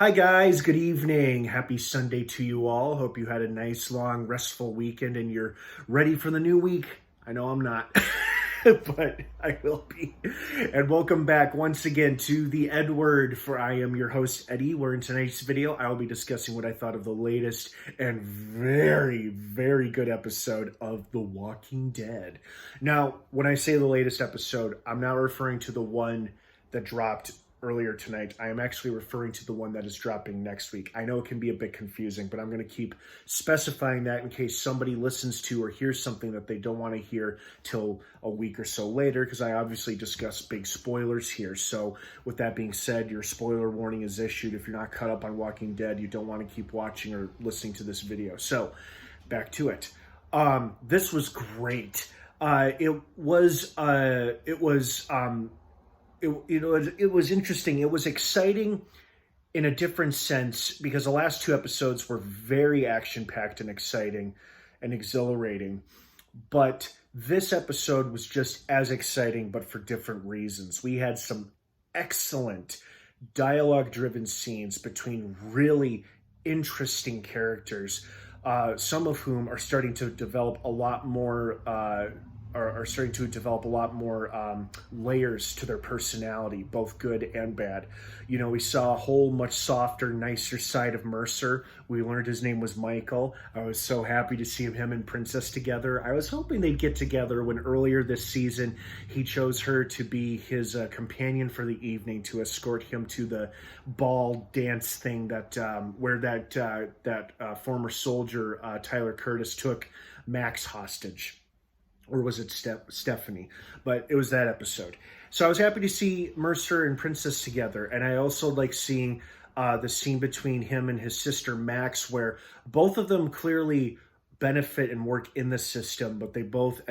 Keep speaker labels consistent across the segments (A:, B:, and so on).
A: Hi guys, good evening. Happy Sunday to you all. Hope you had a nice, long, restful weekend and you're ready for the new week. I know I'm not, but I will be. And welcome back once again to the EdWord, for I am your host, Eddie, where in tonight's video, I will be discussing what I thought of the latest and very, very good episode of The Walking Dead. Now, when I say the latest episode, I'm not referring to the one that dropped earlier tonight. I am actually referring to the one that is dropping next week. I know it can be a bit confusing, but I'm going to keep specifying that in case somebody listens to or hears something that they don't want to hear till a week or so later, because I obviously discuss big spoilers here. So with that being said, your spoiler warning is issued. If you're not caught up on Walking Dead, you don't want to keep watching or listening to this video. So back to it. This was great. It was interesting. It was exciting in a different sense because the last two episodes were very action-packed and exciting and exhilarating. But this episode was just as exciting, but for different reasons. We had some excellent dialogue-driven scenes between really interesting characters, some of whom are starting to develop a lot more layers to their personality, both good and bad. You know, we saw a whole much softer, nicer side of Mercer. We learned his name was Michael. I was so happy to see him and Princess together. I was hoping they'd get together when earlier this season he chose her to be his companion for the evening, to escort him to the ball dance thing that where that former soldier Tyler Curtis took Max hostage. Or was it Stephanie? But it was that episode. So I was happy to see Mercer and Princess together. And I also like seeing the scene between him and his sister Max, where both of them clearly benefit and work in the system, but they both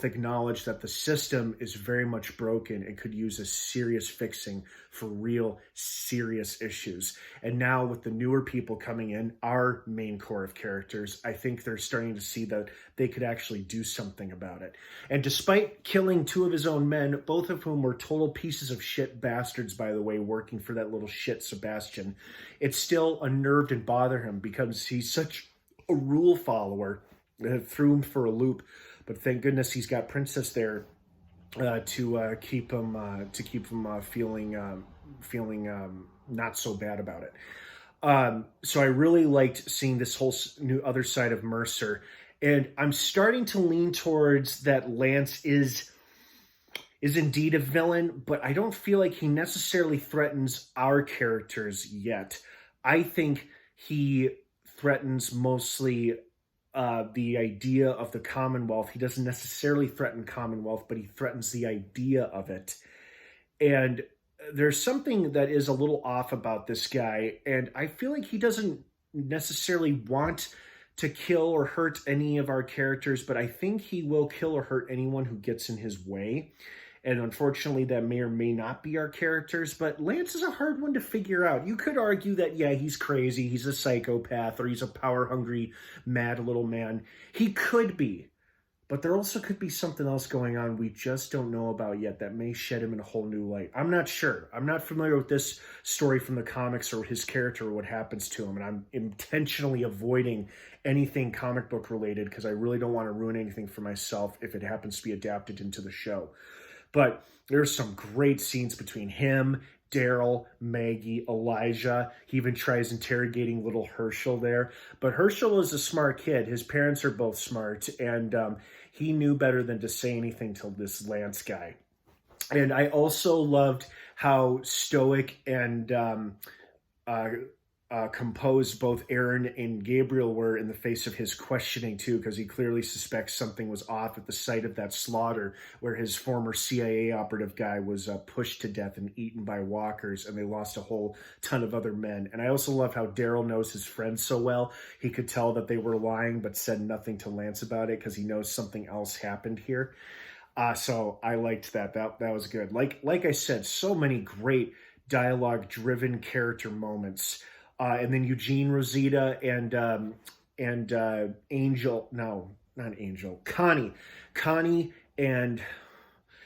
A: acknowledge that the system is very much broken and could use a serious fixing for real serious issues. And now with the newer people coming in, our main core of characters, I think they're starting to see that they could actually do something about it. And despite killing two of his own men, both of whom were total pieces of shit bastards, by the way, working for that little shit Sebastian, it still unnerved and bothered him because he's such a rule follower that threw him for a loop. But thank goodness he's got Princess there to keep him feeling not so bad about it. So I really liked seeing this whole new other side of Mercer, and I'm starting to lean towards that Lance is indeed a villain, but I don't feel like he necessarily threatens our characters yet. I think he threatens mostly the idea of the Commonwealth. He doesn't necessarily threaten Commonwealth, but he threatens the idea of it. And there's something that is a little off about this guy, and I feel like he doesn't necessarily want to kill or hurt any of our characters, but I think he will kill or hurt anyone who gets in his way. And unfortunately, that may or may not be our characters, but Lance is a hard one to figure out. You could argue that, yeah, he's crazy, he's a psychopath, or he's a power-hungry, mad little man. He could be, but there also could be something else going on we just don't know about yet that may shed him in a whole new light. I'm not sure. I'm not familiar with this story from the comics or his character or what happens to him, and I'm intentionally avoiding anything comic book related because I really don't want to ruin anything for myself if it happens to be adapted into the show. But there's some great scenes between him, Daryl, Maggie, Elijah. He even tries interrogating little Herschel there. But Herschel is a smart kid. His parents are both smart, and he knew better than to say anything to this Lance guy. And I also loved how stoic and composed both Aaron and Gabriel were in the face of his questioning too, because he clearly suspects something was off at the site of that slaughter where his former CIA operative guy was pushed to death and eaten by walkers, and they lost a whole ton of other men. And I also love how Daryl knows his friends so well. He could tell that they were lying but said nothing to Lance about it because he knows something else happened here. So I liked that. That was good. Like I said, so many great dialogue-driven character moments. And then Eugene, Rosita, and Angel. No, not Angel. Connie and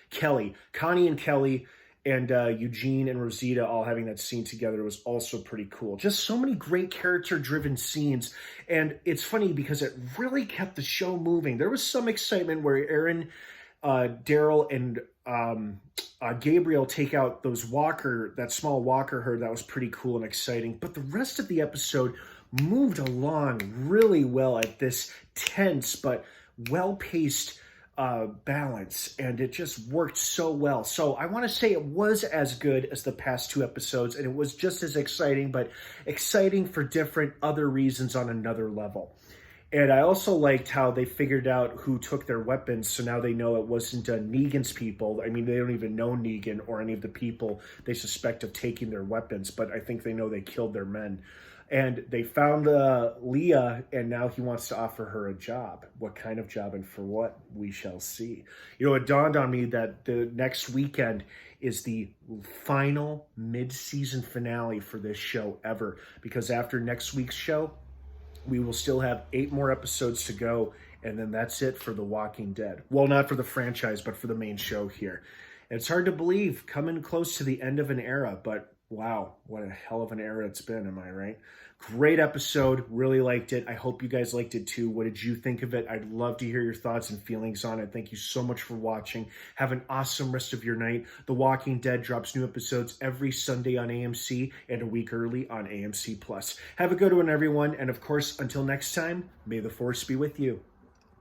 A: Kelly. Connie and Kelly And Eugene and Rosita all having that scene together was also pretty cool. Just so many great character-driven scenes. And it's funny because it really kept the show moving. There was some excitement where Aaron, Daryl, and Gabriel take out that small walker herd. That was pretty cool and exciting. But the rest of the episode moved along really well at this tense but well-paced balance, and it just worked so well. So I want to say it was as good as the past 2 episodes, and it was just as exciting, but exciting for different other reasons on another level. And I also liked how they figured out who took their weapons, so now they know it wasn't Negan's people. I mean, they don't even know Negan or any of the people they suspect of taking their weapons, but I think they know they killed their men. And they found Leah, and now he wants to offer her a job. What kind of job and for what? We shall see. You know, it dawned on me that the next weekend is the final mid-season finale for this show ever, because after next week's show, we will still have 8 more episodes to go, and then that's it for The Walking Dead. Well, not for the franchise, but for the main show here. And it's hard to believe, coming close to the end of an era, but wow, what a hell of an era it's been, am I right? Great episode, really liked it. I hope you guys liked it too. What did you think of it? I'd love to hear your thoughts and feelings on it. Thank you so much for watching. Have an awesome rest of your night. The Walking Dead drops new episodes every Sunday on AMC and a week early on AMC Plus. Have a good one, everyone. And of course, until next time, may the Force be with you.